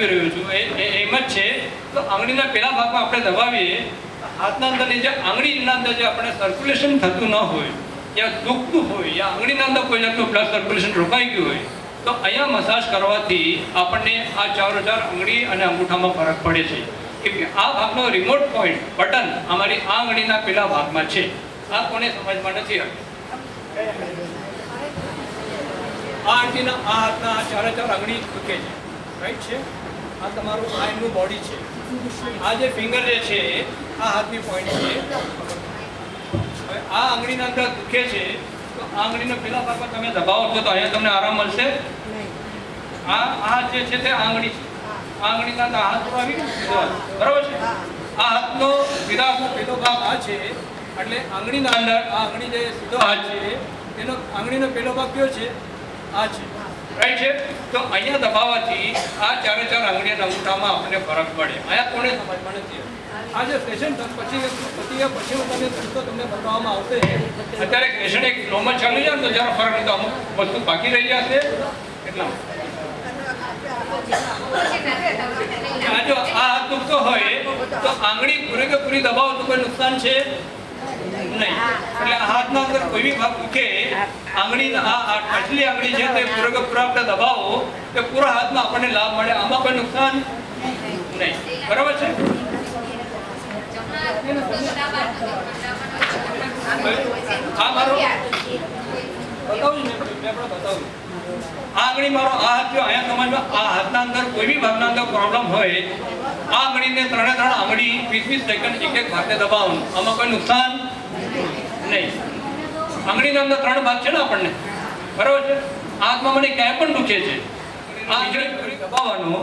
રહ્યું છું એમ જ છે. તો આંગળીના પેલા ભાગમાં આપણે દબાવીએ, હાથના અંદરની જે આંગળીના અંદર જે આપણે સર્ક્યુલેશન થતું ન હોય, યા દુખતું હોય, યા આંગળીના અંદર કોઈ જાતનું બ્લડ સર્ક્યુલેશન રોકાઈ ગયું હોય, તો અહીંયા મસાજ કરવાથી આપણને આ ચારો ચાર આંગળી અને અંગૂઠામાં ફરક પડે છે. કેમ કે આ ભાગનો રિમોટ પોઈન્ટ બટન અમારી આ આંગળીના પેલા ભાગમાં છે. આ કોને સમજમાં નથી આવતું. આ આંટીના આ હાથના આ ચારે ચાર આંગળી દુખે છે, રાઈટ છે. આ તમારું આ એમનું બોડી છે. આ જે ફિંગર જે છે આ હાથની પોઈન્ટ છે. હવે આ આંગળીના અંદર દુખે છે, તો આ આંગળીના પેલા ભાગમાં તમે દબાવો છો તો અહીંયા તમને આરામ મળશે. આ જે છે તે આંગળી છે. આ આંગળીના અંદર હાથ આવી ગયો, બરાબર છે. આ હાથનો સીધા હાથનો પેલો ભાગ આ છે, એટલે આંગળીના અંદર આ આંગળી જે સીધો હાથ છે તેનો આંગળીનો પેલો ભાગ કયો છે? આ છે, રાઈટ છે. તો અહીંયા દબાવવાથી આ ચારે ચાર આંગળીના અંગૂઠામાં આપણને ફરક પડે. અહીંયા કોને સમજમાં નથી. આ જે સેશન પછી હું તમને બતાવવામાં આવશે. અત્યારે સેશન એક ફ્લોમાં ચાલી જાય તો જરા ફરક નહીં, તો અમુક વસ્તુ બાકી રહી જશે. એટલા જો આ હાથ દુખતો હોય તો આંગળી પૂરેપૂરી દબાવો તો કોઈ નુકસાન છે નહીં. એટલે હાથના અંદર કોઈ બી ભાગ દુખે, આંગળી આ ટચલી આંગળી છે તે પૂરેપૂરા આપણે દબાવો તો પૂરા હાથમાં આપણને લાભ મળે. આમાં કોઈ નુકસાન નહીં, બરાબર છે. આ મારો બતાવું ને, બતાવું. આ આંગળી મારો આ હાથ જો અહીંયા સમજમાં, આ હાથના અંદર કોઈ બી ભાગના અંદર પ્રોબ્લેમ હોય, આ આંગળીને ત્રણે ત્રણ આંગળી 20 સેકન્ડ એક એક ભાગને દબાવવાનું. આમાં કોઈ નુકસાન નહીં. આંગળીના અંદર 3 ભાગ છે ને આપણને, બરાબર છે. હાથમાં મને ક્યાંય પણ દુખે છે, આ આંગળી દબાવવાનો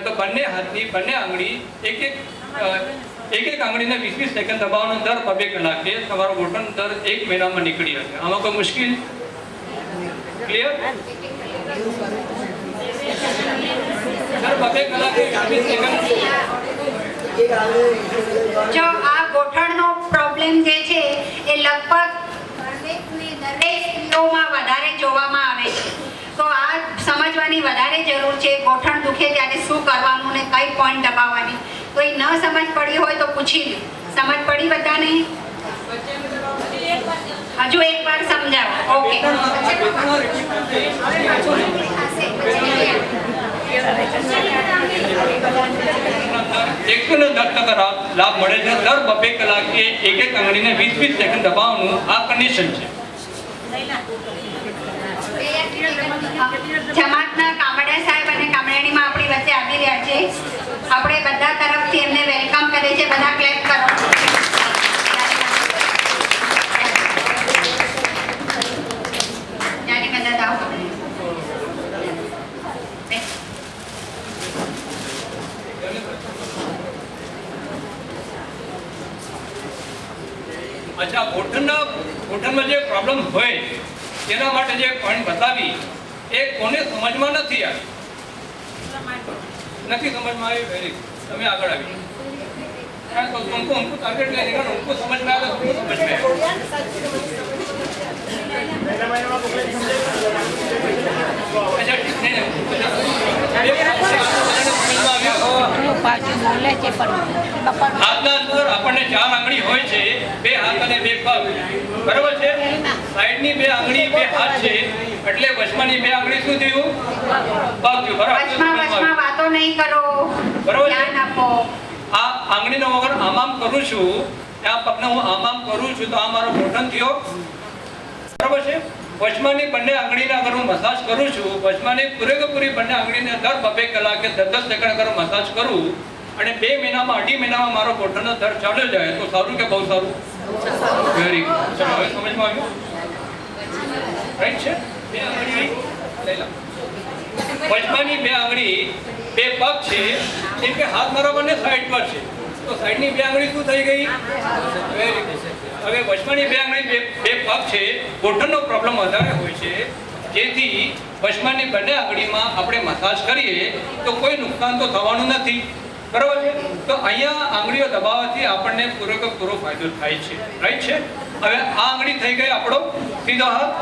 તો બંને હાથની બંને આંગળી એક એક આંગળીને 20 સેકન્ડ દબાવવાનો. દર 2 કલાકે તમારો ઘૂંટણ દર 1 મહિનામાં નીકળી હશે. આમાં કોઈ મુશ્કેલ? ક્લિયર? દર 2 કલાકે 20 સેકન્ડ. જો આ ગોઠણનો પ્રોબ્લેમ જે છે એ લગભગ દરેક સ્ત્રીઓમાં વધારે જોવામાં આવે છે. તો આ સમજવાની વધારે જરૂર છે. ગોઠણ દુખે ત્યારે શું કરવાનું ને કઈ પોઈન્ટ દબાવવાની. કોઈ ન સમજ પડી હોય તો પૂછી લો. સમજ પડી બધાને? હજુ એકવાર સમજાવો. ઓકે. લાભ મળે છે. દર 2 કલાકે એક આંગળીને 20 સેકન્ડ દબાવવાનું. આ કન્ડિશન છે. જમાતના કામડિયા સાહેબ અને કામડિયાણીમાં આપણી વચ્ચે આવી રહ્યા છે. આપણે બધા તરફથી એમને વેલકમ કરે છે. બધા ક્લેપ કરો. જાની મદદ આવો. અચ્છા, ઘૂંટણમાં જે પ્રોબ્લેમ હોય તેના માટે જે પોઈન્ટ બતાવી એ કોને સમજમાં નથી આવી? નથી સમજમાં આવી? Very good. તમે આગળ આવી. उनको टारगेट लेने का, उनको समझ में आएगा, तुमको समझ में હાથના અંદર આપણને 4 આંગળી હોય છે, 2 હાથ અને 2 પગ, બરાબર છે. સાઈડની 2 આંગળી 2 હાથ છે, એટલે વચમાંની 2 આંગળી શું થયું? પગ થયું, બરાબર. વચમાં વાતો નહીં કરો, બરાબર. ધ્યાન આપો. આ આંગળીનો વગર આમ કરું છું, આ પગને હું આમ કરું છું તો આ મારો ઘૂંટણ થયો, બરાબર છે. વચમાંની બંને આંગળીને અગર હું મસાજ કરું છું, વચમાંની પૂરેપૂરી બંને આંગળીને દર 2 કલાકે 10 સેકન્ડ અગર મસાજ કરું અને 2 મહિનામાં 2.5 મહિનામાં મારો ઘૂંટણનો દર્દ ચાલ્યો જાય તો સારું કે બહુ સારું? Very good. ચલો હવે સમજમાં આવ્યું? રાઈટ છે. 2 આંગળી લઈ લો. વચમાંની 2 આંગળી 2 પગ છે, કેમ કે હાથ મારા બંને સાઈડ પર છે, તો સાઈડની 2 આંગળી શું થઈ ગઈ? Very good. હવે વચમાંની 2 આંગળી 2 પગ છે, ઘૂંટણનો પ્રોબ્લેમ વધારે હોય છે, જેથી વચમાંની બંને આંગળીમાં આપણે મસાજ કરીએ તો કોઈ નુકસાન તો થવાનું નથી, બરાબર છે. તો અહીંયા આંગળીઓ દબાવવાથી આપણને પૂરો ફાયદો થાય છે, રાઈટ છે. હવે આ આંગળી થઈ ગઈ આપણો સીધો હાથ,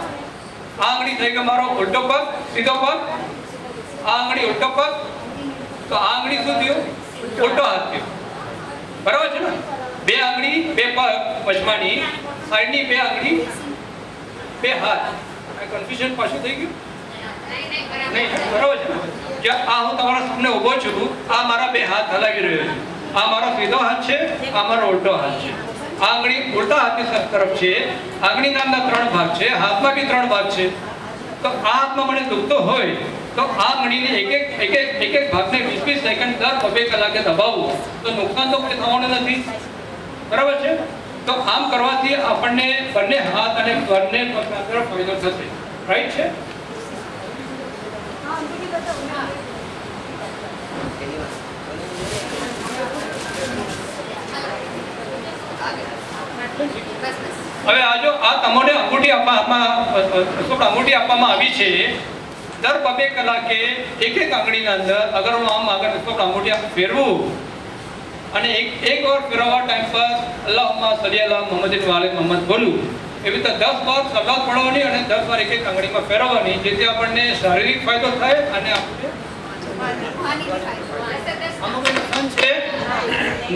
આ આંગળી થઈ ગઈ મારો ઉલટો પગ, સીધો પગ, આ આંગળી ઉલટો પગ, તો આ આંગળી શું થયું? ઉલટો હાથ થયો. બરાબર છે ને? બે આંગળી, બે પગ વચમાની, સાઈડની બે આંગળી, બે હાથ. આ કન્ફ્યુઝન પાછું થઈ ગયું? નહીં, બરાબર છે ને? જ્યાં આ હું તમારા સામે ઊભો છું, આ મારા બે હાથ હલાવી રહ્યો છું. આ મારો સીધો હાથ છે, આ મારો ઉલટો હાથ છે. આ આંગળી ઉલટા હાથની તરફ છે. આંગળીના અંદર 3 ભાગ છે, હાથમાં બી 3 ભાગ છે. તો આ હાથમાં મને દુખતો હોય તો આ આંગળીને એક એક ભાગને 20 સેકન્ડ દર 2 કલાકે દબાવવું તો નુકસાન તો કોઈ થવાનું નથી. બરાબર છે? તો આમ કરવાથી આપણને બંને હાથ અને બંને પગના તરફ ફાયદો થશે. રાઈટ છે? હવે આ જો આ તમને અંગૂઠી અંગૂઠી આપવામાં આવી છે. દર 2 કલાકે એક આંગળીના અંદર અગર હું આમ આગળ અંગૂઠી ફેરવું અને એક વાર ફેરવવા ટાઈમ પર અલ્લાહુમ્મા સલ્લી અલા મુહમ્મદિન વાલે મુહમ્મદ બોલું, એવી રીતે 10 વાર સલાત પઢવાની અને 10 વાર એક આંગળીમાં ફેરવવાની, જેથી આપણને શારીરિક ફાયદો થાય અને આપણે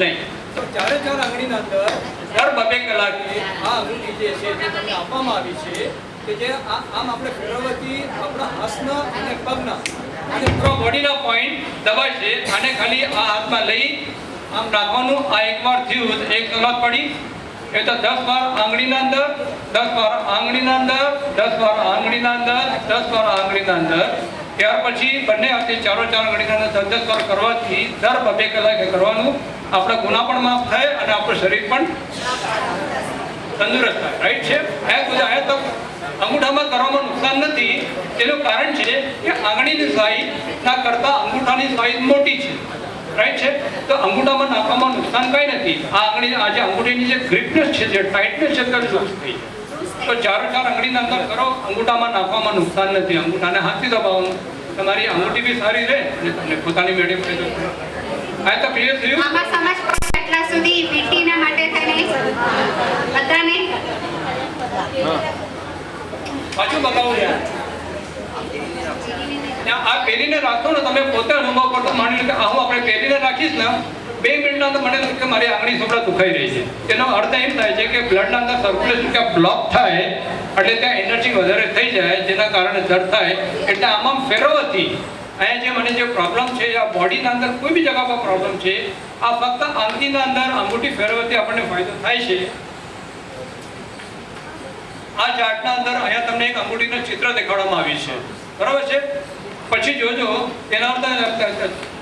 નહીં. તો 4 આંગળીના અંદર દર 2 કલાકે આ અંગૂઠી જે છે તે તમને આપવામાં આવી છે કે જે આમ આપણે ફેરવવાથી આપણા હાથના અને પગના અને પૂરા બોડીના પોઈન્ટ દબાય છે. આને ખાલી આ હાથમાં લઈ આમ રાખવાનું. આ એકવાર થયું એક સલાત પડી એ તો 10 વાર આંગળીના અંદર, 10 વાર આંગળીના અંદર, 10 વાર આંગળીના અંદર, 10 વાર આંગળીના અંદર. ત્યાર પછી બંને હાથે 4 આંગળીના અંદર 10 વાર કરવાથી દર 2 કલાકે કરવાનું. આપણા ગુના પણ માફ થાય અને આપણું શરીર પણ તંદુરસ્ત થાય. રાઈટ છે? અહીંયા તો અંગૂઠામાં કરવામાં નુકસાન નથી. તેનું કારણ છે કે આંગળીની સાઈઝના કરતાં અંગૂઠાની સાઈઝ મોટી છે. રાઈટ છે? તો અંગૂઠામાં નાખવામાં નુકસાન કંઈ નથી. આ આંગળી આજે અંગૂઠીની જે ગ્રીપનેસ છે, જે ટાઈટનેસ છે, તે લૂઝ થઈ જાય. તો 4 આંગળીના અંદર કરો, અંગૂઠામાં નાખવામાં નુકસાન નથી. અંગૂઠાને હાથથી દબાવવાનું, તમારી અંગૂઠી બી સારી રહે અને તમને પોતાની મેળે ફાયદો થાય. આ તો ક્લિયર થયું? આમાં સમજ એટલા સુધી વીટીના માટે થઈને બધાને પાછું બતાવું યાર. આ પહેરીને રાખો ને, તમે પોતે અનુભવ કરતો. માની લો કે હું આપણે પહેરીને રાખીશ ને 2 મિનિટના અંદર મને લાગે કે મારી આંગળી થોડા દુખાઈ રહી છે. તેનો અર્થ એમ થાય છે કે બ્લડના અંદર સર્ક્યુલેશન ક્યાં બ્લોક થાય એટલે ત્યાં એનર્જી વધારે થઈ જાય, જેના કારણે દર્દ થાય. એટલે આમાં ફેરવવાથી અહીંયા જે મને જે પ્રોબ્લેમ છે, આ બોડીના અંદર કોઈ બી જગ્યા પર પ્રોબ્લેમ છે, આ ફક્ત આંગળીના અંદર અંગૂઠી ફેરવવાથી આપણને ફાયદો થાય છે. આ ચાર્ટના અંદર અહીંયા તમને એક અંગૂઠીનું ચિત્ર દેખાડવામાં આવ્યું છે. બરાબર છે? પછી જોજો તેના અર્થ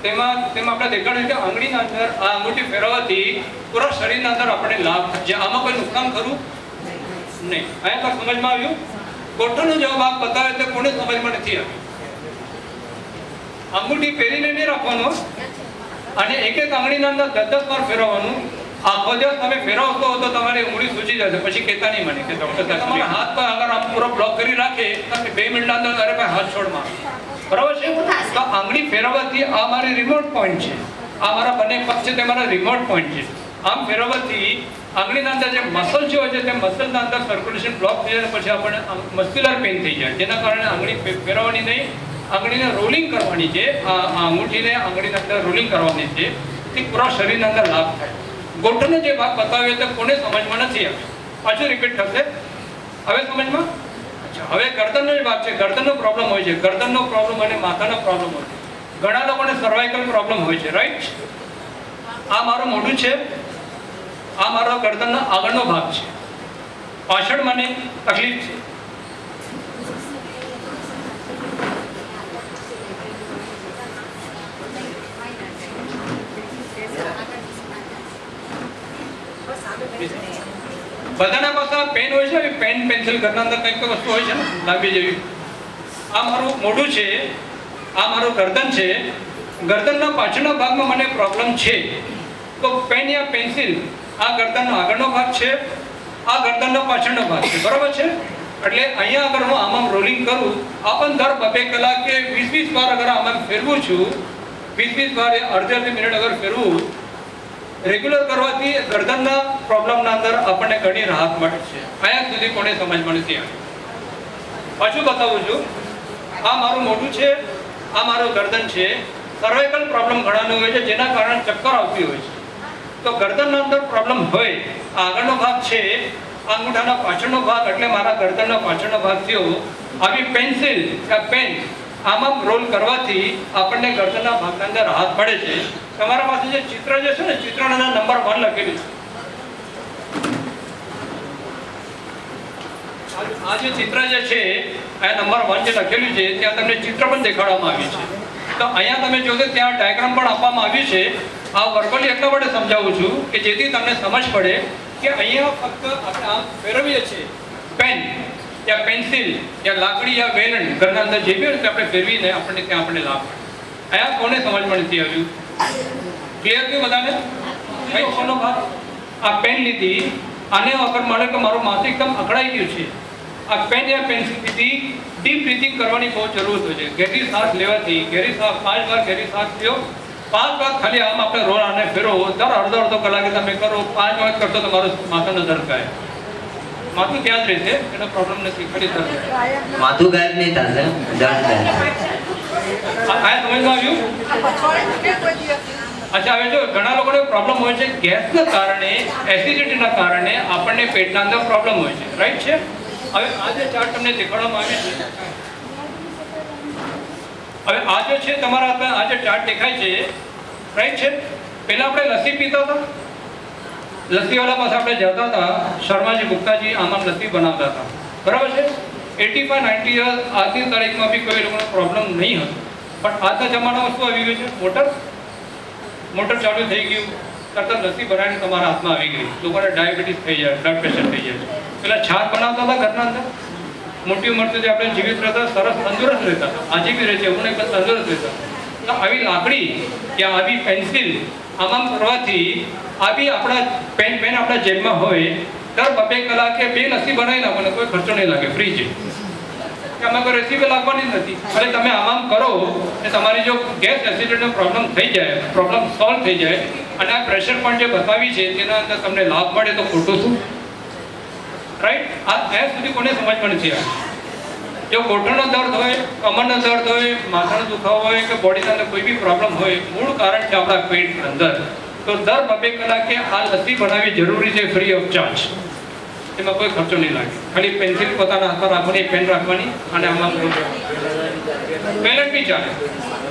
તેમાં આપણે દેખાડ્યું કે આંગળીના અંદર આ અંગૂઠી ફેરવવાથી પૂરા શરીરના અંદર આપણને લાભ થાય છે. આમાં કોઈ નુકસાન ખરું નહીં. અહીંયા પર સમજમાં આવ્યું? ગોઠણનો જેવો ભાગ બતાવે તો કોને સમજમાં નથી આવ્યું. અંગૂઠી પહેરીને નહીં રાખવાનો અને એક આંગળીના અંદર 10 વાર ફેરવવાનું. આખો દિવસ તમે ફેરવશો તો તમારી ઉંગળી સૂજી જશે. પછી કહેતા નહીં મને કે ડોક્ટર તમારા હાથ પર અગર આમ પૂરો બ્લોક કરી રાખે તો 2 મિનિટના અંદર અરે ભાઈ હાથ છોડમાં. બરાબર છે? તો આંગળી ફેરવવાથી આ મારી રિમોટ પોઈન્ટ છે, આ મારા બંને પગ છે તે મારા રિમોટ પોઈન્ટ છે. આમ ફેરવવાથી આંગળીના અંદર જે મસલ જે હોય છે તે મસલના અંદર સર્ક્યુલેશન બ્લોક થઈ જાય, પછી આપણને મસ્ક્યુલર પેઇન થઈ જાય, જેના કારણે આંગળી ફેરવવાની નહીં, આંગળીને રોલિંગ કરવાની છે. આ અંગૂઠીને આંગળીના અંદર રોલિંગ કરવાની છે, તે પૂરા શરીરના અંદર લાભ થાય. ગોઠણનો જે ભાગ બતાવ્યો તે કોને સમજમાં નથી આવ્યો. પાછું રિપીટ થશે. હવે સમજમાં? અચ્છા, હવે ગરદનનો જે ભાગ છે, ગરદનનો પ્રોબ્લેમ હોય છે, ગરદનનો પ્રોબ્લેમ અને માથાનો પ્રોબ્લેમ હોય છે. ઘણા લોકોને સર્વાઇકલ પ્રોબ્લેમ હોય છે. રાઈટ? આ મારું મોઢું છે, આ મારો ગરદનનો આગળનો ભાગ છે, પાછળ મને તકલીફ છે. બધાના પાસે પેન હોય છે, પેન પેન્સિલ ઘરના અંદર કંઈક તો વસ્તુ હોય છે ને લાંબી જેવી. આ મારું મોઢું છે, આ મારું ગરદન છે. ગરદનના પાછળના ભાગમાં મને પ્રોબ્લેમ છે, તો પેન યા પેન્સિલ આ ગરદનનો આગળનો ભાગ છે, આ ગરદનનો પાછળનો ભાગ છે. બરાબર છે? એટલે અહીંયા અગર હું આમાં રોલિંગ કરું, આ પણ દર 2 કલાકે 20 વાર અગર આમાં ફેરવું છું, 20 વાર અડધી મિનિટ અગર ફેરવું રેગ્યુલર કરવાથી ગરદનના પ્રોબ્લેમના અંદર આપણને ઘણી રાહત મળે છે. અહીંયા સુધી કોને સમજમાં નથી આવી. પાછું બતાવું છું. આ મારું મોઢું છે, આ મારું ગરદન છે. સર્વાઇકલ પ્રોબ્લેમ ઘણાનો હોય છે, જેના કારણે ચક્કર આવતી હોય છે. તો ગરદનના અંદર પ્રોબ્લેમ હોય, આગળનો ભાગ છે, અંગૂઠાના પાછળનો ભાગ, એટલે મારા ગરદનનો પાછળનો ભાગ થયો, આવી પેન્સિલ કે પેન આમાં રોલ કરવાથી આપણને ગરદનના ભાગના અંદર રાહત મળે છે. તમારા પાસે જે ચિત્ર જે છે ને, ચિત્રના અંદર નંબર 1 લખેલું છે. આ જે ચિત્ર જે છે, આ નંબર 1 જે લખેલું છે, ત્યાં તમને ચિત્ર પણ દેખાડવામાં આવ્યું છે. તો અહીંયા તમે જોશો ત્યાં ડાયાગ્રામ પણ આપવામાં આવ્યું છે. આ વર્બલી એટલા માટે સમજાવું છું કે જેથી તમને સમજ પડે કે અહીંયા ફક્ત આપણે આમ ફેરવીએ છીએ પેન યા પેન્સિલ યા લાકડી યા વેલણ ઘરના અંદર જે બી હોય આપણે ફેરવીને આપણને ત્યાં આપણને લાભ મળે. અહીંયા કોને સમજમાં નથી આવ્યું? ક્લિયર થયું બધાને? કઈ કોનો ભાગ? આ પેન લીધી, આને વખત મળે કે મારું માથું એકદમ અકળાઈ ગયું છે, આ પેન યા પેન્સિલ લીધી, ડીપ બ્રીથિંગ કરવાની બહુ જરૂર હોય છે. ઘેરી શ્વાસ લેવાથી, ઘેરી શ્વાસ 5 વાર ઘેરી શ્વાસ લ્યો, 5 વાર ખાલી આમ આપણે રોલ આને ફેરો, દર અડધો કલાકે તમે કરો, 5 વાર કરશો તો તમારું માથાનો દર્દ ગાય, માથું ત્યાં જ રહેશે, એનો પ્રોબ્લેમ નથી, ખાલી દર્દ. માથું ગાયબ નહીં થશે, દર્દ થાય. આ સમજમાં આવ્યું? અચ્છા, હવે જો ઘણા લોકોને પ્રોબ્લેમ હોય છે ગેસના કારણે, એસિડિટીના કારણે આપણને પેટના અંદર પ્રોબ્લેમ હોય છે, રાઈટ છે? હવે આ જે ચાર્ટ તમને દેખાડવામાં આવે છે, હવે આ જે છે તમારા હાથમાં આ જે ચાર્ટ દેખાય છે, રાઈટ છે? પહેલા આપણે લસ્સી પીતા હતા, લસ્સીવાળા પાસે આપણે જતા હતા, શર્માજી ગુપ્તાજી આમાં લસ્સી બનાવતા હતા, બરાબર છે? 85-90 યર્સ આજની તારીખમાં બી કોઈ લોકોનો પ્રોબ્લેમ નહીં હતો. પણ આજના જમાનામાં શું આવી ગયું છે? મોટર ચાલુ થઈ ગયું, તરત લસ્સી બનાવીને તમારા હાથમાં આવી ગઈ. લોકોને ડાયાબિટીસ થઈ જાય, બ્લડ પ્રેશર થઈ જાય. પેલા છાશ બનાવતા હતા ઘરના અંદર, મોટી ઉંમર સુધી આપણે જીવિત રહેતા, સરસ તંદુરસ્ત રહેતા હતા, આજે બી રહે છે, એવું નહીં પણ તંદુરસ્ત રહેતા. તો આવી લાકડી કે આવી પેન્સિલ આમાં કરવાથી, આવી આપણા પેન આપણા જેબમાં હોય, દર 2 કલાકે 2 લસ્સી બનાવી નાખો, કોઈ ખર્ચો નહીં લાગે, ફ્રી છે. આમાં કોઈ રેસીપી લાગવાની નથી. અને તમે આમ કરો કે તમારી જો ગેસ એસિડિટીનો પ્રોબ્લેમ થઈ જાય, પ્રોબ્લેમ સોલ્વ થઈ જાય, અને આ પ્રેશર પોઈન્ટ જે બતાવી છે તેના અંદર તમને લાભ મળે તો ખોટું શું? રાઈટ? આ ત્યાં સુધી કોને સમજમાં નથી આવે. જો ઘૂંટણનો દર્દ હોય, કમરનો દર્દ હોય, માથાનો દુખાવો હોય કે બોડીના અંદર કોઈ બી પ્રોબ્લેમ હોય, મૂળ કારણ છે આપણા પેટ અંદર. તો દર 2 કલાકે આ લસ્સી બનાવવી જરૂરી છે, ફ્રી ઓફ ચાર્જ. એમાં કોઈ ખર્ચો નહીં લાગે, ખાલી પેન્સિલ પોતાના હાથમાં રાખવાની, પેન રાખવાની, અને આમાં પેલેટ બી ચાલે,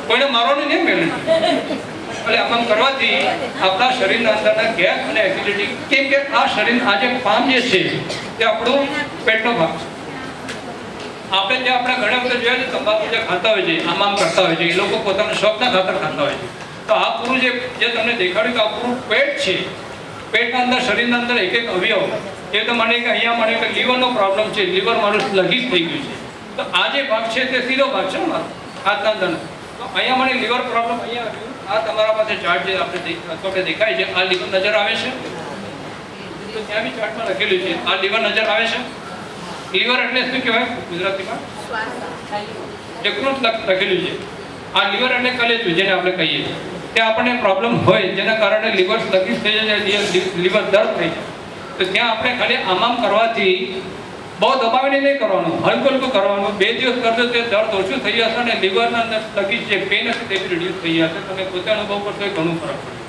કોઈને મારવાનું નહીં પેલેટ. એટલે આમ કરવાથી આપણા શરીરના અંદરના ગેસ અને એસિડિટી, કેમ કે આ શરીર, આ જે પામ જે છે તે આપણું પેટનો ભાગ છે. આપણે જે આપણે ઘણા વખત જોયા છે, તંબાકુ જે ખાતા હોય છે, આમ કરતા હોય છે, એ લોકો પોતાના શોખના ખાતર ખાતા હોય છે. તો આ પૂરું જે તમને દેખાડ્યું કે આ પૂરું પેટ છે, પેટના અંદર, શરીરના અંદર એક અવયવ, એ તો મને કે અહીંયા મને કે લીવરનો પ્રોબ્લેમ છે, લીવર મારું સ્લગીશ થઈ ગયું છે. તો આ જે ભાગ છે તે સીધો ભાગ છે ને મારો હાથના અંદરનો. તો અહીંયા મને લીવર પ્રોબ્લેમ અહીંયા આવ્યું. આ તમારા પાસે ચાર્ટ જે આપણે દેખાય છે, આ લીવર નજર આવે છે, તો ત્યાં બી ચાર્ટમાં લખેલું છે, આ લીવર નજર આવે છે. લીવર એટલે શું કહેવાય ગુજરાતીમાં? યકૃત લખેલું છે. આ લીવર એટલે કલેજું જેને આપણે કહીએ છીએ. ત્યાં આપણને પ્રોબ્લેમ હોય જેના કારણે લીવર સ્લગીશ થઈ જાય, લીવર દર્દ થઈ જાય, તો ત્યાં આપણે ખાલી આમ કરવાથી, બહુ દબાવીને નહીં કરવાનું, હલકું કરવાનું, 2 દિવસ કરજો તે દર્દ ઓછું થઈ જશે, અને લીવરના અંદર સ્લગીશ જે પેન હશે તે બી રિડ્યુસ થઈ જશે. તમે પોતે અનુભવ કરશો, ઘણું ફરક પડે.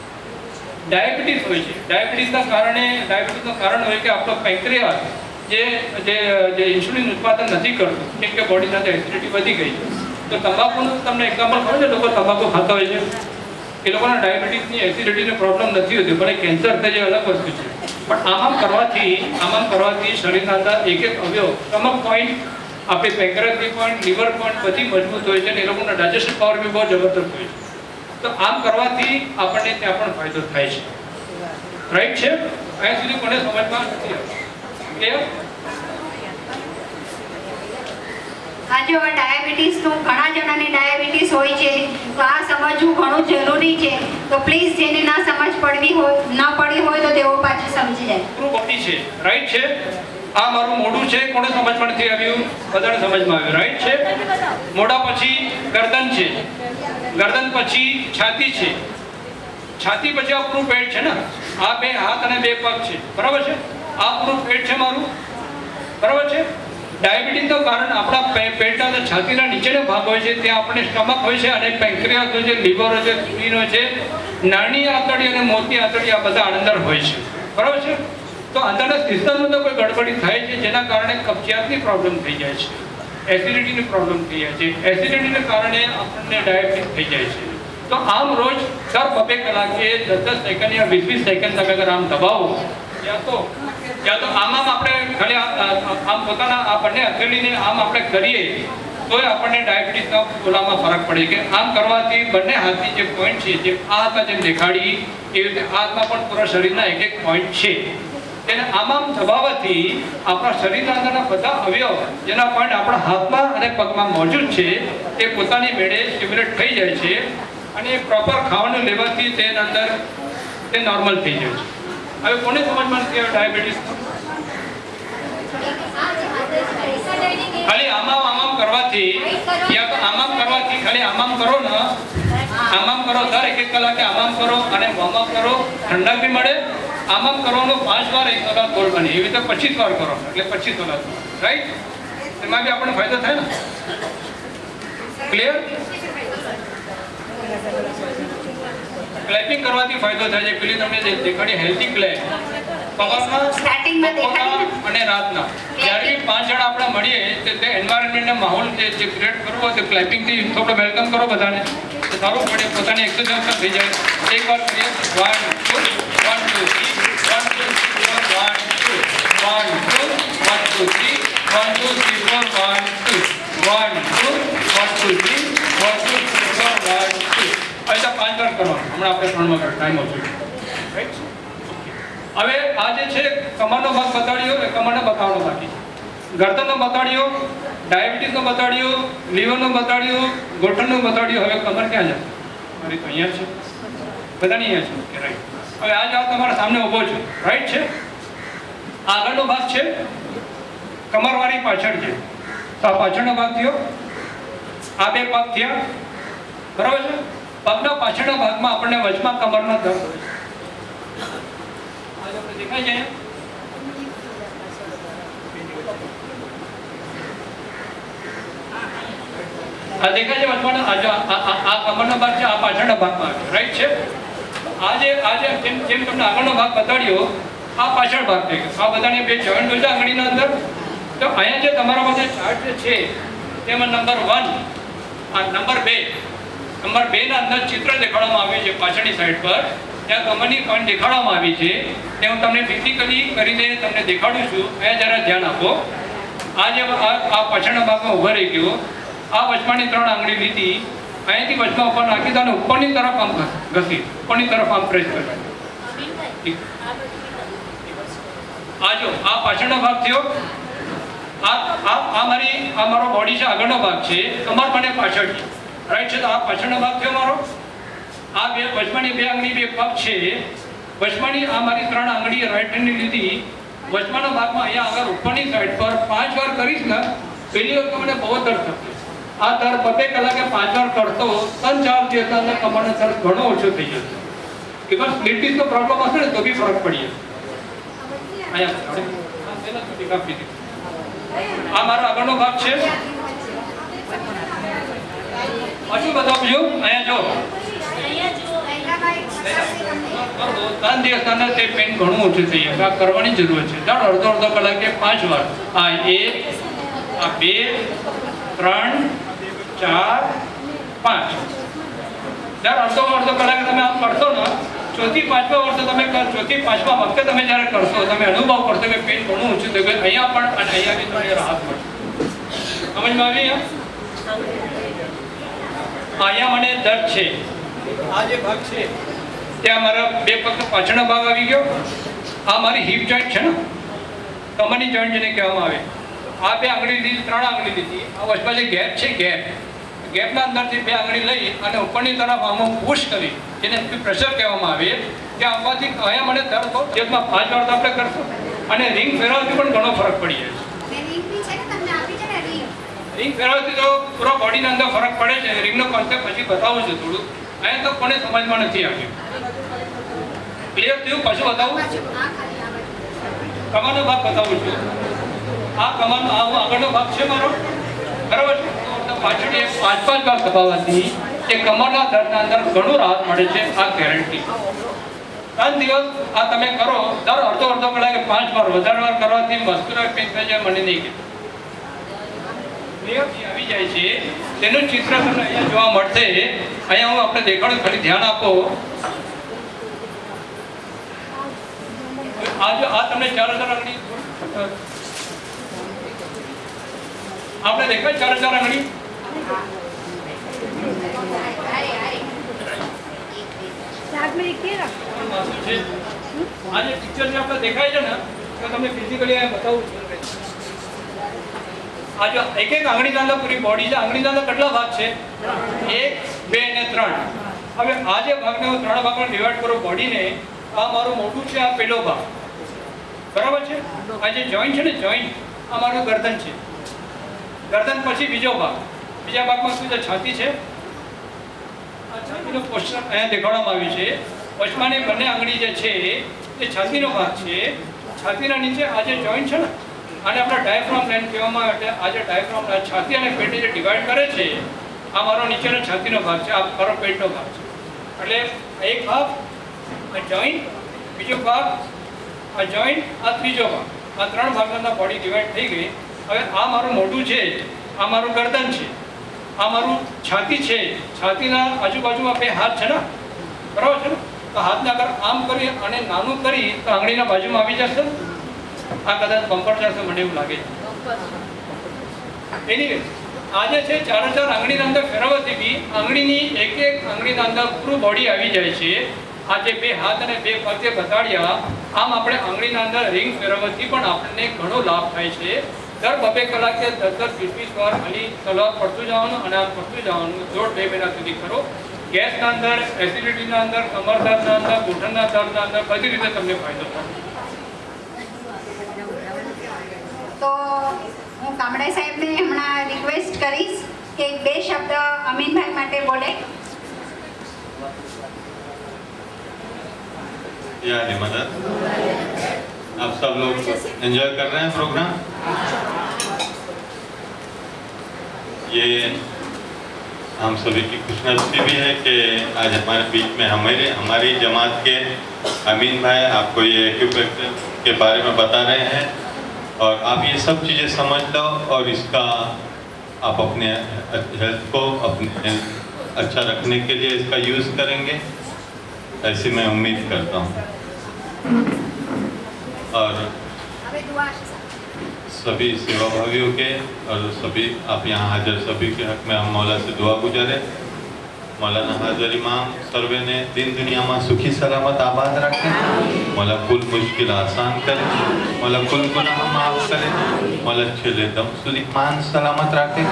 ડાયાબિટીસ હોય છે, ડાયાબિટીસનું કારણ હોય કે આપણો પેન્ક્રિયાસ જે ઇન્સ્યુલિન ઉત્પાદન નથી કરતું, કેમ કે બોડીની અંદર એસિડિટી વધી ગઈ છે. તો તંબાકુનું તમને એક્ઝામ્પલ ખબર છે, લોકો તંબાકુ ખાતા હોય છે, એ લોકોના ડાયાબિટીસની, એસિડિટીનો પ્રોબ્લેમ નથી હોતી, ભલે કેન્સર થઈ જાય અલગ વસ્તુ છે. પણ આમ કરવાથી શરીરના અંદર એક અવયવ, સ્ટમક પોઈન્ટ, આપણી પેન્ક્રિયાસ પોઈન્ટ, લીવર પોઈન્ટ બધી મજબૂત હોય છે, અને એ લોકોના ડાયજેશન પાવર બી બહુ જબરદસ્ત હોય છે. તો આમ કરવાથી આપણને ત્યાં પણ ફાયદો થાય છે, રાઈટ છે? અહીંયા સુધી કોને સમજમાં નથી આવતું? આ જો ડાયાબિટીસનું, ઘણા જણાને ડાયાબિટીસ હોય છે, તો આ સમજવું ઘણું જરૂરી છે. તો પ્લીઝ જેને ના સમજ પડી હોય તો તેઓ પાછું સમજી જાય. પૂરું બોડી છે, રાઈટ છે? આ મારું મોઢું છે, કોને સમજમાં નથી આવ્યું? બધાને સમજમાં આવ્યું, રાઈટ છે? મોઢા પછી ગરદન છે, ગરદન પછી છાતી છે, છાતી પછી આ પૂરું પેટ છે ને, આ 2 હાથ અને 2 પગ છે, બરાબર છે? આ પૂરું પેટ છે મારું, બરાબર છે? ડાયાબિટીસનું કારણ આપણા પેટના જે છાતીના નીચેનો ભાગ હોય છે ત્યાં આપણે સ્ટમક હોય છે અને પેન્ક્રિયાસ હોય છે, લીવર હોય છે, કિડની હોય છે, નાની આંતરડી અને મોટી આંતરડી આ બધા અંદર હોય છે. બરાબર છે? તો અંદરના સિસ્ટમમાં તો કોઈ ગડબડી થાય છે જેના કારણે કબજિયાતની પ્રોબ્લેમ થઈ જાય છે, એસિડિટીની પ્રોબ્લેમ થઈ જાય છે. એસિડિટીને કારણે આપણને ડાયાબિટીસ થઈ જાય છે. તો આમ રોજ દર 2 કલાકે 10 સેકન્ડ યા 20 સેકન્ડ તમે અગર આમ દબાવો યા તો આમ આપણે ખાલી આમ પોતાના આ બંને હથેળીને આમ આપણે કરીએ તોય આપણને ડાયાબિટીસના ઓલામાં ફરક પડે કે આમ કરવાથી બંને હાથની જે પોઈન્ટ છે જે આ હાથમાં જેમ દેખાડી એવી રીતે આ હાથમાં પણ પૂરા શરીરના એક પોઈન્ટ છે તેને આમ દબાવવાથી આપણા શરીરના અંદરના બધા અવયવ જેના પોઈન્ટ આપણા હાથમાં અને પગમાં મોજૂદ છે તે પોતાની મેળે સ્ટિમ્યુલેટ થઈ જાય છે અને પ્રોપર ખાવાનું લેવાથી તેના અંદર તે નોર્મલ થઈ જાય છે. હવે કોને સમજમાં નથી આવે ડાયાબિટીસ? ખાલી આમ કરવાથી યા તો આમ કરવાથી ખાલી આમ કરો ને આમ કરો દર 1 કલાકે આમ કરો અને વોર્મ અપ કરો, ઠંડક બી મળે. આમ કરવાનું 5 વાર 1 કલાક ગોળ બને એવી રીતે 25 વાર કરો એટલે 25 કલાક, રાઈટ? એમાં બી આપણને ફાયદો થાય ને? ક્લિયર? ક્લેપિંગ કરવાથી ફાયદો થાય છે. પેલી તમને જે દેખાડી હેલ્ધી ક્લેપ સ્ટાર્ટિંગમાં દેખાડી અને રાતના જ્યારે બી 5 જણા આપણે મળીએ તે એન્વાયરમેન્ટને માહોલ જે ક્રિએટ કરવો હોય તો ક્લેપિંગથી થોડો વેલકમ કરો બધાને તો સારું પડે, પોતાની એક્સરસાઇઝ પણ થઈ જાય. એકવાર કરીએ 1 2 1 2 3 1 2 1 2 3 1 2 3 1 2 1 2 1 2 3 1 2 3 1 2 ऐसा 5 વાર કરવાનું. હમણાં આપણે 3 માં ટાઈમ ઓછો છે, રાઈટ? હવે આ જે છે કમરનો ભાગ બતાડ્યો એ કમરને બતાવવાનો બાકી છે. ગરદનનો બતાડ્યો, ડાયાબિટીસનો બતાડ્યો, લીવરનો બતાડ્યો, ગોઠણનો બતાડ્યો. હવે કમર ક્યાં જશે? મારી તો અહીંયા છે, બધાની અહીંયા છે, રાઈટ? હવે આ જાવ તમારા સામે ઊભો છે, રાઈટ છે? આગળનો ભાગ છે કમરવાળી પાછળ છે, તો આ પાછળનો ભાગ થયો, આ 2 ભાગ થયા, બરાબર છે? પગના પાછળના ભાગમાં આપણને વચમાં કમરના દર્દ હોય છે. દેખાય છે આ દેખાય છે વચમાં આ કમરનો ભાગ છે, આ પાછળના ભાગમાં આવે, રાઈટ છે? આજે જેમ તમને આગળનો ભાગ બતાડ્યો આ પાછળ ભાગ થઈ ગયો. આ બધાને 2 જોઈન્ટ હોય છે આંગળીના અંદર. તો અહીંયા જે તમારા પાસે ચાર્ટ છે તેમાં નંબર 1 આ નંબર 2 ના અંદર ચિત્ર દેખાડવામાં આવ્યું છે પાછળની સાઈડ પર. ત્યાં કમરની પોઈન્ટ દેખાડવામાં આવી છે તે હું તમને ફિઝિકલી કરીને તમને દેખાડું છું. અહીંયા જરા ધ્યાન આપો. આ જે આ પાછળના ભાગમાં ઊભો રહી ગયો, આ વચમાની 3 આંગળી લીધી, અહીંયાથી વચમાં ઉપર નાખી દો અને ઉપરની તરફ આમ ઘસી ઉપરની તરફ આમ પ્રેસ કરવાની. આ જો આ પાછળનો ભાગ થયો, આ મારો બોડી છે, આગળનો ભાગ છે, કમર મને પાછળ છે, રાઈટ છે? તો આ પાછળનો ભાગ થયો મારો. આ વચમાની 2 આંગળી 2 પગ છે, વચમાની આ મારી 3 આંગળી રાઈટ હેન્ડની લીધી, વચમાના ભાગમાં અહીંયા આગળ ઉપરની સાઈડ પર 5 વાર કરીશ ને પહેલી વખત મને બહુ દર્દ થશે. આ દર 2 કલાકે 5 વાર કરતો 3-4 દિવસના અંદર કમરનો દર્દ ઘણો ઓછો થઈ જશે. ઇવન સ્લીપ ડિસ્કનો પ્રોબ્લેમ હશે ને તો બી ફરક પડી જશે. આ મારો આગળનો ભાગ છે. પાછું બતાવજો. અહીંયા જો 3 દિવસના અંદર તે પેન ઘણું ઓછું થઈ જશે. આ કરવાની જરૂર છે. દર અડધો કલાકે 5 વાર. આ 1 આ 2 3 4 5 દર અડધો કલાકે તમે આમ કરશો ને, 4થી 5મા વર્ષે તમે 4થી 5મા વખતે તમે જ્યારે કરશો તમે અનુભવ કરશો કે પેન ઘણું ઓછું થઈ ગયું. અહીંયા પણ અને અહીંયા બી તમને રાહત મળશે. સમજમાં આવી? અહીંયા મને દર્દ છે. આ જે ભાગ છે ત્યાં મારા 2 પગનો પાછળનો ભાગ આવી ગયો. આ મારી હિપ જોઈન્ટ છે ને, કમરની જોઈન્ટ જેને કહેવામાં આવે. આ 2 આંગળી લીધી, 3 આંગળી લીધી. આ વચમાં જે ગેપ છે, ગેપના અંદરથી 2 આંગળી લઈ અને ઉપરની તરફ આમાં પુશ કરી, જેને પ્રેશર કહેવામાં આવે, ત્યાં આવવાથી અહીંયા મને દર્દ બહુ જેમાં 5 વાર આપણે કરશું. અને રિંગ ફેરવવાથી પણ ઘણો ફરક પડી જાય છે. રિંગ ફેરવવાથી તો પૂરા બોડીના અંદર ફરક પડે છે. રિંગનો કોન્સેપ્ટ પછી બતાવું છું થોડું. અહીંયા તો કોને સમજમાં નથી આવ્યું. ક્લિયર થયું? પાછું બતાવું. કમરનો ભાગ બતાવું છું. આ કમરનો આગળનો ભાગ છે મારો, બરાબર છે. તો પાછળ 5-5 ભાગ દબાવવાથી એ કમરના દર્દના અંદર ઘણું રાહત મળે છે. આ ગેરંટી. 3 દિવસ આ તમે કરો, દર અડધો કલાકે 5 વાર વધારે વાર કરવાથી મસ્ક્યુલર પેઇન થઈ જાય મને નહીં કે આવી જાય છે. તેનું ચિત્ર તમને અહીંયા જોવા મળશે. અહીંયા હું આપણે દેખાડું, ખાલી ધ્યાન આપો. આ તમને 4000 આંગળી આપણે દેખાય 4000 આંગળી. આ જે પિક્ચર જે આપણે દેખાય છે ને, તો તમને ફિઝિકલી બતાવું છું. આ જો એક આંગળીના અંદર પૂરી બોડી છે. આંગળીના અંદર કેટલા ભાગ છે? 1, 2 અને 3. હવે આ જે ભાગને હું 3 ભાગમાં ડિવાઈડ કરું બોડીને, આ મારું મોઢું છે, આ પહેલો ભાગ, બરાબર છે. આ જે જોઈન્ટ છે ને, જોઈન્ટ, આ મારું ગરદન છે. ગરદન પછી બીજો ભાગ. બીજા ભાગમાં શું છે? છાતી છે. આ છાતીનો પોસ્ચર અહીંયા દેખાડવામાં આવ્યું છે. વચમાંની બંને આંગળી જે છે એ છાતીનો ભાગ છે. છાતીના નીચે આ જે જોઈન્ટ છે ને, આને આપણે ડાયાફ્રામ લાઈન કહેવામાં આવે. આ જે ડાયાફ્રામ છાતી અને પેટને જે ડિવાઈડ કરે છે, આ મારો નીચેનો છાતીનો ભાગ છે, આ મારો પેટનો ભાગ છે. એટલે એક ભાગ આ જોઈન્ટ, બીજો ભાગ આ જોઈન્ટ, આ ત્રીજો ભાગ, આ 3 ભાગના બોડી ડિવાઈડ થઈ ગઈ. હવે આ મારું મોઢું છે, આ મારું ગરદન છે, આ મારું છાતી છે. છાતીના આજુબાજુમાં 2 હાથ છે ને, બરાબર છે ને. તો હાથને અગર આમ કરી અને નાનું કરી તો આંગળીના બાજુમાં આવી જશે. આ કદાચ બમ્પર જશે મને એવું લાગે છે. એની આ જે છે 4000 આંગળીના અંદર ફેરવવાથી બી આંગળીની એક આંગળીના અંદર પૂરું બોડી આવી જાય છે. આ જે 2 હાથ અને 2 પગ જે બતાડ્યા, આમ આપણે આંગળીના અંદર રિંગ ફેરવવાથી પણ આપણને ઘણો લાભ થાય છે. દર 2 કલાકે 10-20 વાર ખાલી તલવાર પડતું જવાનું અને આમ પડતું જવાનું. 1.5-2 મહિના સુધી કરો. ગેસના અંદર, એસિડિટીના અંદર, કમર દર્દના અંદર, ઘૂંટણના દર્દના અંદર બધી રીતે તમને ફાયદો થાય. તો હું કામડા સાહેબને હમણાં રિક્વેસ્ટ કરીશ કે 2 શબ્દ અમીનભાઈ માટે બોલે. यानी मदद आप सब लोग एंजॉय कर रहे हैं प्रोग्राम. ये हम सभी की खुशनसीबी है कि आज हमारे बीच में हमारी जमात के अमीन भाई आपको ये एक्यूप्रेशर के बारे में बता रहे हैं और आप ये सब चीज़ें समझ लो और इसका आप अपने हेल्थ को अपने अच्छा रखने के लिए इसका यूज़ करेंगे, ऐसी मैं उम्मीद करता हूँ. और सभी सेवा भावियों के और सभी आप यहाँ हाजिर सभी के हक में हम मौला से दुआ गुजारे. मौलाना हाजिर इमाम सर्वे ने दिन दुनिया में सुखी सलामत आबाद रखे. मौला कुल मुश्किल आसान करे. मौला कुल गुनाह माफ करे. मौला छेले दम सुधी मान सलामत रखे.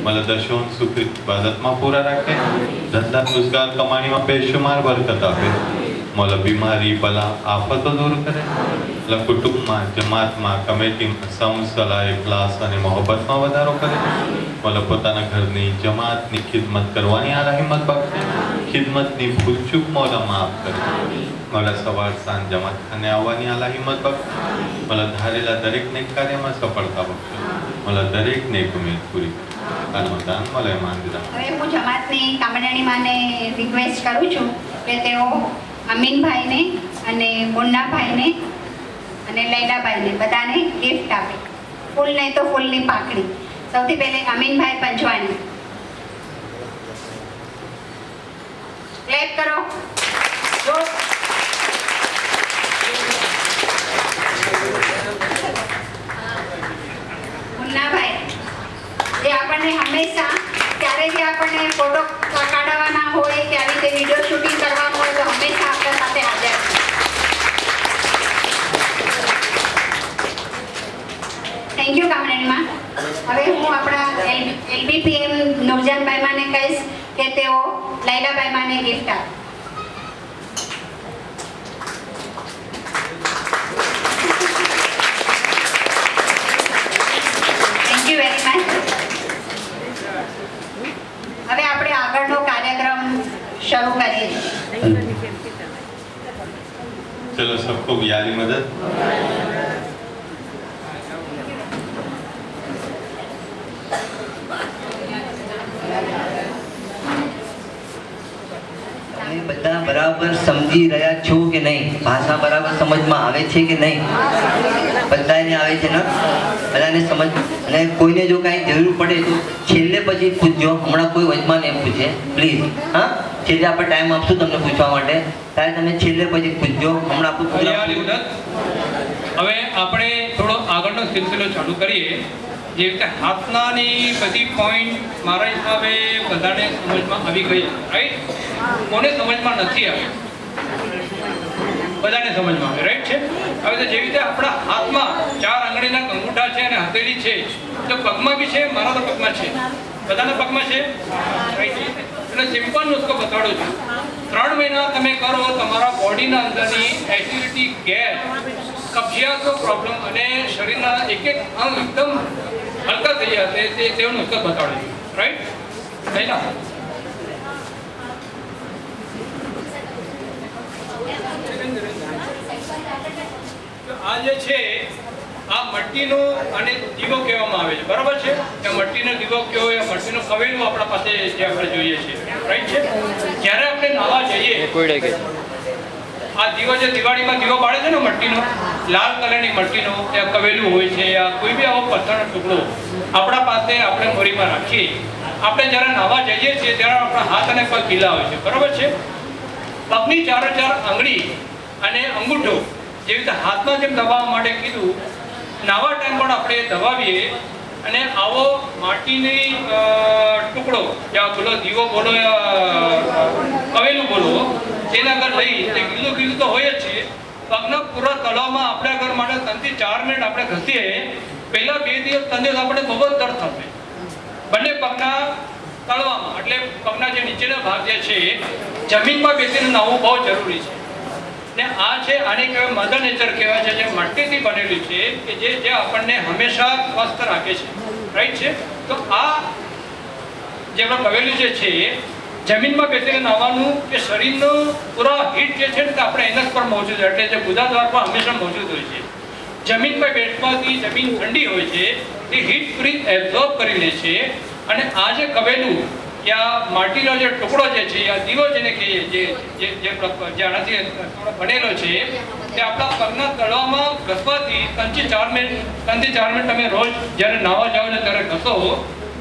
मौला दशों सुख इबादत में पूरा रखे. धंधा रोजगार कमानी में बेशुमार बरकत आपे. मौला बीमारी बला आफतो दूर करे. मौला कुटुंब में जमात में कमेटी में सम सलाह इखलास और मोहब्बत में વધારો કરે. मौला પોતાના ઘરની જમાતની ખિદમત કરવાની આ હિંમત બક્ષે. ખિદમતની ભૂલચૂક મૌલા માફ કરે. મૌલા સવાર સાંજ જમાતખાને આવવાની આ હિંમત બક્ષે. મૌલા ધારેલા દરેક નેક કાર્યમાં સફળતા બક્ષે. મૌલા દરેક નેક ઉમેદ પૂરી કરે. આનંદાન મૌલા માંગરા. હવે હું જમાતની કામડાની માને રિક્વેસ્ટ કરું છું કે તેઓ અમીનભાઈને અને મુન્નાભાઈને અને લૈલાભાઈને બધાને ગિફ્ટ આપે. ફૂલ નહીં તો ફૂલની પાકડી. સૌથી પહેલે અમીનભાઈ પંચવાણી. ક્લેપ કરો. મુન્નાભાઈ જે આપણને હંમેશા ક્યારે બી આપણને ફોટો કાઢવાના હોય કે આવી રીતે વિડીયો શૂટિંગ કરવાનું હોય તો હંમેશા આપણા સાથે હાજર છે. થેન્ક યુ કામરાણીમાં. હવે હું આપણા LBPM નવજાનભાઈ માને કહીશ કે તેઓ લૈલાભાઈ માને ગિફ્ટ આપે. Thank you very much. હવે આપણે આગળનો કાર્યક્રમ શરૂ કરીએ. चलो सबको यारी मदद. બરાબર સમજી રહ્યા છો કે નહીં? ભાષા બરાબર સમજમાં આવે છે કે નહીં? બધાને આવે છે ને? બધાને સમજ. અને કોઈને જો કાંઈ જરૂર પડે તો છેલ્લે પછી પૂછજો, હમણાં કોઈ વચમાં નહીં પૂછે પ્લીઝ. હા, છેલ્લે આપણે ટાઈમ આપશું તમને પૂછવા માટે, ત્યારે તમે છેલ્લે પછી પૂછજો. હમણાં આપણું હવે આપણે થોડો આગળનો સિલસિલો ચાલુ કરીએ. જે રીતે હાથનાની બધી પોઈન્ટ મારા હિસાબે બધાને સમજમાં આવી ગઈ, રાઈટ? કોને સમજમાં નથી આવી? બધાને સમજમાં આવે, રાઈટ છે? હવે તો જેવી રીતે આપણા હાથમાં 4 આંગળીના અંગૂઠા છે અને હથેળી છે, તો પગમાં બી છે, મારા તો પગમાં છે, બધાના પગમાં છે, રાઈટ? એટલે સિમ્પલ નુસ્ખો બતાડું છું. 3 મહિના તમે કરો, તમારા બોડીના અંદરની એસિડિટી, ગેસ, કબજિયાતનો પ્રોબ્લેમ અને શરીરના એક અંગ એકદમ હલકા થઈ જશે, તેવો નુસ્ખો બતાડું છું, રાઈટ? પહેલા આ જે છે આ મટ્ટીનો અને દીવો કહેવામાં આવે છે, બરાબર છે? કે મટ્ટીનો દીવો કયો, એ મટ્ટીનું કવેલું આપણા પાસે જે આપણે જોઈએ છે, રાઈટ છે? જ્યારે આપણે નાવા જઈએ, આ દીવો જે દિવાળીમાં દીવો બાળે છે ને મટ્ટીનો, લાલ કલરની મટ્ટીનો કવેલું હોય છે, આ કોઈ બી આવો પથ્થરનો ટુકડો આપણા પાસે આપણે મોરીમાં રાખીએ. આપણે જ્યારે નાવા જઈએ છીએ ત્યારે આપણા હાથ અને પગ ગીલા હોય છે, બરાબર છે? પગની 4 આંગળી અને અંગૂઠો જેવી રીતે હાથમાં જેમ દબાવવા માટે કીધું, નાવા ટાઈમ પણ આપણે દબાવીએ. અને આવો માટીની ટુકડો, યા બોલો દીવો બોલો યા કવેલું બોલો, તેના આગળ લઈ તે ગીલું તો હોય જ છે. પગના પૂરા તળાવમાં આપણે આગળ માટે 3 થી 4 મિનિટ આપણે ઘસીએ. પહેલા 2 દિવસ 3 દિવસ આપણે બહુ જ દર્દ થશે બંને પગના તળવામાં. એટલે પગના જે નીચેના ભાગ જે છે જમીનમાં બેસીને નાહવું બહુ જરૂરી છે. ને આ છે, આને કહેવાય મધર નેચર કહેવાય છે, જે માટીથી બનેલી છે, કે જે આપણને હંમેશા સ્વસ્થ રાખે છે, રાઈટ છે? તો આ જે આપણે કવેલું જે છે, જમીનમાં બેસીને નાહવાનું, કે શરીરનું પૂરા હીટ જે છે ને તે આપણે એનસ પર મોજૂદ હોય, એટલે જે ગુદા દ્વાર પર હંમેશા મોજૂદ હોય છે. જમીન પર બેસવાથી જમીન ઠંડી હોય છે, તે હીટ પૂરી એબ્ઝોર્બ કરી લે છે. અને આ જે કવેલું કે આ માટીનો જે ટુકડો જે છે, આ દીવો જેને કહીએ, જે આનાથી બનેલો છે, તે આપણા પગના તળાવમાં ઘસવાથી 3 થી 4 મિનિટ તમે રોજ જ્યારે નાહવા જાઓ છો ત્યારે ઘસો.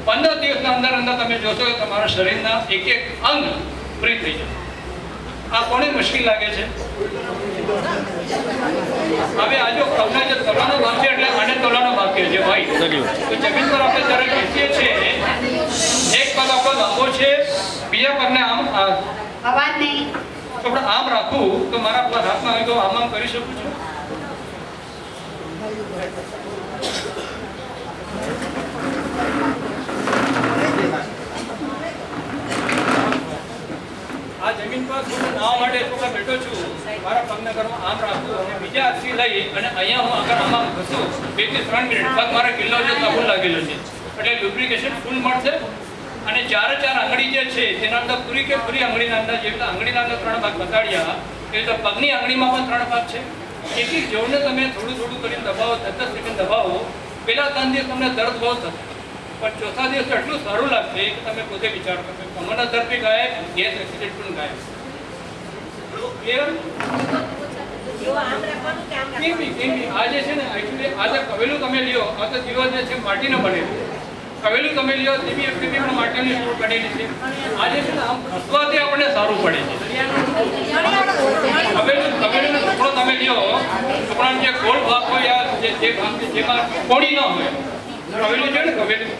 15 દિવસના અંદર તમે જોશો કે તમારા શરીરના એક અંગ ફ્રી થઈ જશે. આ કોને મુશ્કેલ લાગે છે? હવે આ જો પગના જે તળાવનો ભાગ છે, એટલે આને તળાવનો ભાગ કહે છે ભાઈ. તો જમીન પર આપણે જ્યારે બેસીએ છીએ, એક પગ આપણો લાંબો છે, બીજા પગને આમ અવાજ નહીં. તો આપણે આમ રાખું તો મારા પર હાથમાં આવી તો આમ કરી શકું છું. આ જમીન પર નાવા માટે બેઠો છું, મારા પગના ઘરમાં આમ રાખું અને બીજા હાથથી લઈ અને અહીંયા હું આગળ આમ ઘસું 2 થી 3 મિનિટ. પગ મારા ગિલ્લો છે, સાબુ લાગેલો છે, એટલે લ્યુબ્રિકેશન ફૂલ મળશે. અને 4 આંગળી જે છે તેના અંદર પૂરી આંગળીના અંદર, જેવી રીતે આંગળીના અંદર 3 ભાગ બતાડ્યા, એવી રીતે પગની આંગળીમાં પણ 3 ભાગ છે. એક જોડને તમે થોડું કરીને દબાવો, 10 સેકન્ડ દબાવો. પહેલા 3 દિવસ તમને દર્દ બહુ થશે, પણ ચોથા દિવસ એટલું સારું લાગશે કે તમે પોતે વિચાર કરશો, કમરના દર્દ બી ગાયબ, ગેસ એસિડિટી પણ ગાયબ. ક્લિયર? આ જે છે ને, એકચ્યુઅલી આ જે કવેલું તમે લ્યો, આ તો દીવો જે છે માટીનો બનેલું. કવેલું તમે લ્યો, તેવી પણ માટીની બનેલી છે. આ જે છે ને, આમ ઘસવાથી આપણને સારું પડે છે. કવેલુંનો ટુકડો તમે લ્યો, ટુકડાનો જે ગોળ ભાગ હોય, જે ભાગ જેમાં કોડી ન હોય, કવેલું છે ને, કવેલું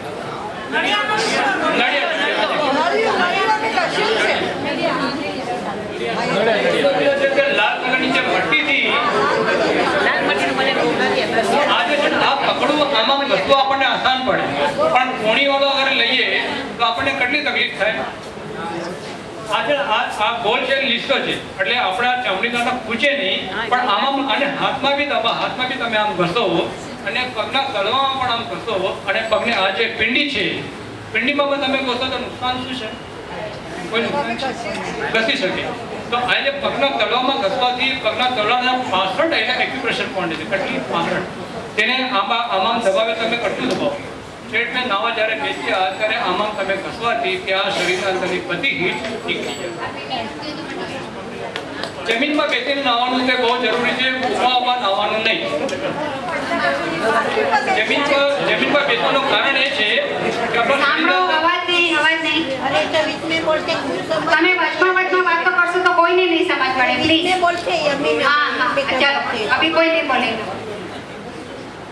લાલ કલરની જે મટ્ટીથી આજે છે આ પકડવું, આમાં ઘસવું આપણને આસાન પડે, પણ કોણી વાળો અગર લઈએ તો આપણને કેટલી તકલીફ થાય. આજે આ ગોળ છે, લીસો છે, એટલે આપણા ચામડીના પૂછે નહીં, પણ આમાં અને હાથમાં બી તમે આમ ઘસો અને પગના તળવામાં પણ આમ ઘસો. અને પગને આ જે પિંડી છે, પિંડીમાં પણ તમે ઘસો તો નુકસાન શું છે? કોઈ નુકસાન ઘસી શકે. તો આ જે પગના તળવામાં ઘસવાથી પગના તળવાના 65 એક્યુપ્રેશર પોઈન્ટ છે, કેટલી 65, તેને આમાં દબાવે, તમે કેટલું દબાવો. એટલે નાવા જ્યારે બેસ્યા ત્યારે આમાં તમે ઘસવાથી ત્યાં શરીરના અંદરની બધી હીટ ઠીક થઈ જાય. જમીનમાં બેસીને નાહવાનું તે બહુ જરૂરી છે, ઊભા નાહવાનું નહીં. જમીન પર બેસવાનું કારણ એ છે કે આપણા સાંભળો, શરીરના અવાજ નહીં, અવાજ નહીં. अरे तो बीच में बोलते તમે વચમાં વાતો કરશો તો કોઈને નહીં સમજ પડે, પ્લીઝ. में बोलते अम्मी हाँ हाँ, चलो अभी कोई नहीं बोलेगा.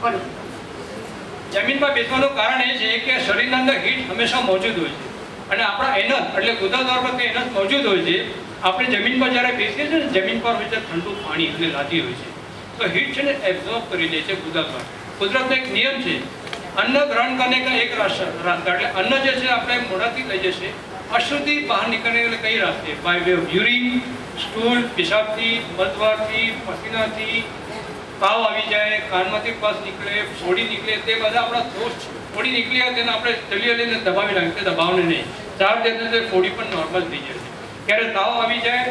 बोलो. જમીન પર બેસવાનું કારણ એ છે કે શરીરના અંદર હીટ હંમેશા મોજૂદ હોય છે અને આપણા એનસ એટલે ગુદાદ્વાર પર એનસ મોજૂદ હોય છે. આપણે જમીન પર જ્યારે બેસીએ છીએ ને, જમીન પર હોય છે ઠંડુ પાણી એટલે લાદી હોય છે, તો હીટ છે ને એબ્ઝોર્બ કરી લે છે ગુદાદ્વાર. કુદરતનો એક નિયમ છે, અન્ન ગ્રહણ કરને કા એક રાસ્તા, એટલે અન્ન જે છે આપણે મોઢાથી લઈ જશે, અશુદ્ધિ બહાર નીકળને એટલે કઈ રાસ્તે? By way of urine, stool, પેશાબથી, મલદ્વારથી, પસીનાથી, તાવ આવી જાય, કાનમાંથી પસ નીકળે, ફોડી નીકળે, તે બધા આપણા દોષ છે. ફોડી નીકળી હોય તેને આપણે તલીએ લઈને દબાવી નાખીએ, દબાવને નહીં. 4 દિવસની અંદર ફોડી પણ નોર્મલ થઈ જાય છે. ક્યારે તાવ આવી જાય,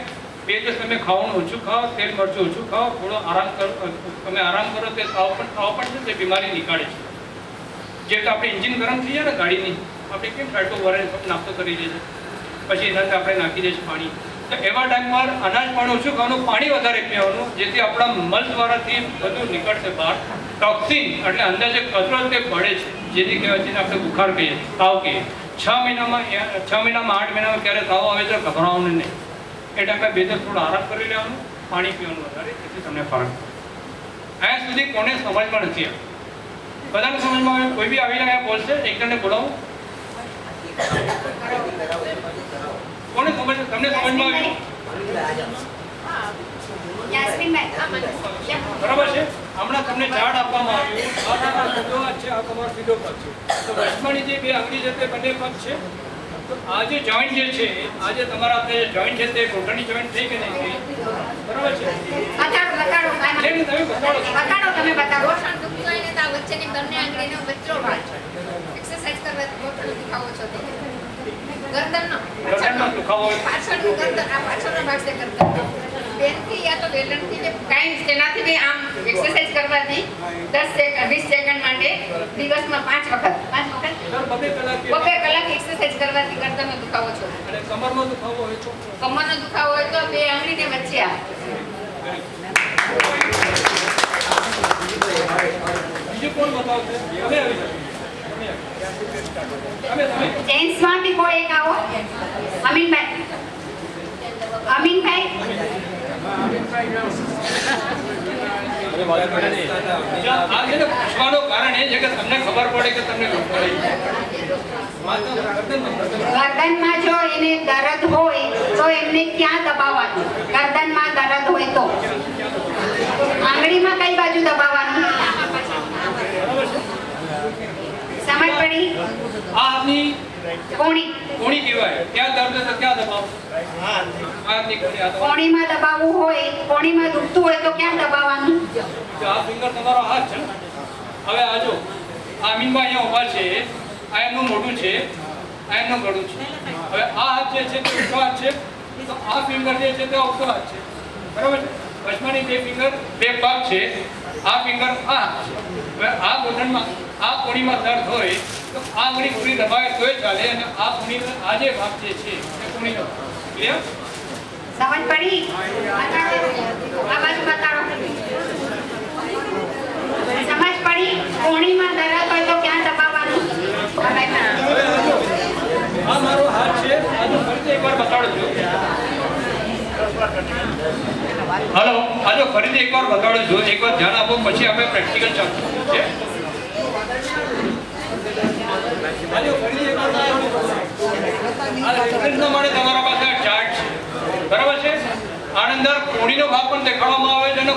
2 દિવસ તમે ખાવાનું ઓછું ખાઓ, તેલ મરચું ઓછું ખાઓ, થોડો આરામ કરો, તમે આરામ કરો, તે તાવ પણ છે તે બીમારી નીકાળે છે. જે તો આપણે એન્જિન ગરમ થઈ જાય ને ગાડીની, આપણે કેમ પેટ્રોલ વરાય નાસ્તો કરી દઈએ છીએ, પછી એનાથી આપણે નાખી દઈએ છીએ પાણી. તો એવા ટાઈમમાં અનાજ પણ ઓછું ખાવાનું, પાણી વધારે પીવાનું, જેથી આપણા મલ દ્વારાથી બધું નીકળશે બહાર. ટોક્સિન એટલે અંદર જે કચરો તે બળે છે, જેથી કહેવાય છે આપણે બુખાર કહીએ, તાવ કહીએ. 6 મહિનામાં 8 મહિનામાં ક્યારે તાવ આવે તો ગભરાવાનું નહીં. એ ટાઈમે 2 દિવસ થોડો આરામ કરી લેવાનું, પાણી પીવાનું વધારે, જેથી તમને ફરક પડે. અહીંયા સુધી કોને સમજમાં નથી આવે? બધાને સમજમાં આવે? કોઈ બી આવીને અહીંયા બોલશે, એકજણને બોલાવું. કોને સમજ? તમને સમજમાં આવ્યું? યાસ્મીનભાઈ. બરાબર છે. હમણાં તમને ચાર્ટ આપવામાં આવ્યું, આ સીધો હાથ છે, આ તમારો સીધો પગ છે. તો વચમાંની જે 2 આંગળી છે તે બંને પગ છે. તો આ જે જોઈન્ટ જે છે, આ જે તમારા જે જોઈન્ટ છે તે ઘૂંટણની જોઈન્ટ થઈ કે નહીં થઈ? બરાબર છે. બતાડો જેમ તમે બતાડો છો. બતાડો, તમે બતાડો. ગોઠણ દુખતું હોય ને તો આ વચ્ચેની બંને આંગળીનો વચ્ચો ભાગ એક્સરસાઇઝ કરવા ગોઠણ દુખાવો છો તે ગરદનનો ગરદનમાં દુખાવો હોય. પાછળનું ગરદન, આ પાછળનો ભાગ છે ગરદનનો. પેનથી યા તો વેલણથી કે કાંઈ તેનાથી બી આમ એક્સરસાઇઝ કરવાથી 10 સેકન્ડ 20 સેકન્ડ માટે દિવસમાં 5 વખત દર 2 કલાકે. 2 કલાક એક્સરસાઇઝ કરવાથી ગરદનનો દુખાવો છો. અને કમરમાં દુખાવો હોય તો કમરનો દુખાવો હોય તો 2 આંગળીને વચ્ચે આ બીજું કોણ બતાવશે? તમે આવી જાઓ. તમે જેન્ટ્સમાંથી કોઈ એક આવો. અમીનભાઈ. અમીનભાઈ. આ છે ને પૂછવાનું કારણ એ છે કે તમને ખબર પડે કે તમને ગરદનમાં જો એને દર્દ હોય તો એમને ક્યાં દબાવવાનું? ગરદનમાં દર્દ હોય તો આંગળીમાં કઈ બાજુ દબાવવાનું? સમજ પડી? આ હાથની કોણી. કોણી કહેવાય. ત્યાં દર્દ તો ક્યાં દબાવો? આ હાથની કોણી, આ દબાવો. કોણીમાં દબાવવું હોય, કોણીમાં દુખતું હોય તો ક્યાં દબાવવાનું? જો આ ફિંગર તમારો હાથ છે. હવે આ જો આ અમીનભાઈ અહીંયા ઊભા છે, આ એમનું મોઢું છે, આ એમનું ગળું છે. હવે આ હાથ જે છે તે ઊંચો હાથ છે, તો આ ફિંગર જે છે તે ઊંચો હાથ છે. બરાબર છે. વચમાંની 2 ફિંગર 2 પગ છે, આ ફિંગર આ હાથ છે. હવે આ ગોઠણમાં આ કોણીમાં દર્દ હોય તો આ આંગળી પૂરી દબાવે તોય ચાલે, અને આ કોણીનો આ જે ભાગ જે છે તે કોણીનો ક્લિયર? સમજ પડી? બતાડો. આ બાજુ બતાડો. સમજ પડી? કોણીમાં દર્દ હોય તો ક્યાં દબાવવાનું? આ મારો હાથ છે, આનો ફરીથી એકવાર બતાડો છો. હાલો, આજો ફરીથી એકવાર બતાડો છો. એકવાર ધ્યાન આપો, પછી આપણે પ્રેક્ટિકલ ચાલુ છે. આજો ફરીથી એકવાર બતાડો છો. આ રેફરન્સના માટે તમારા પાસે આ ચાર્ટ છે. બરાબર છે. આની અંદર કોણીનો ભાગ પણ દેખાડવામાં આવે છે અને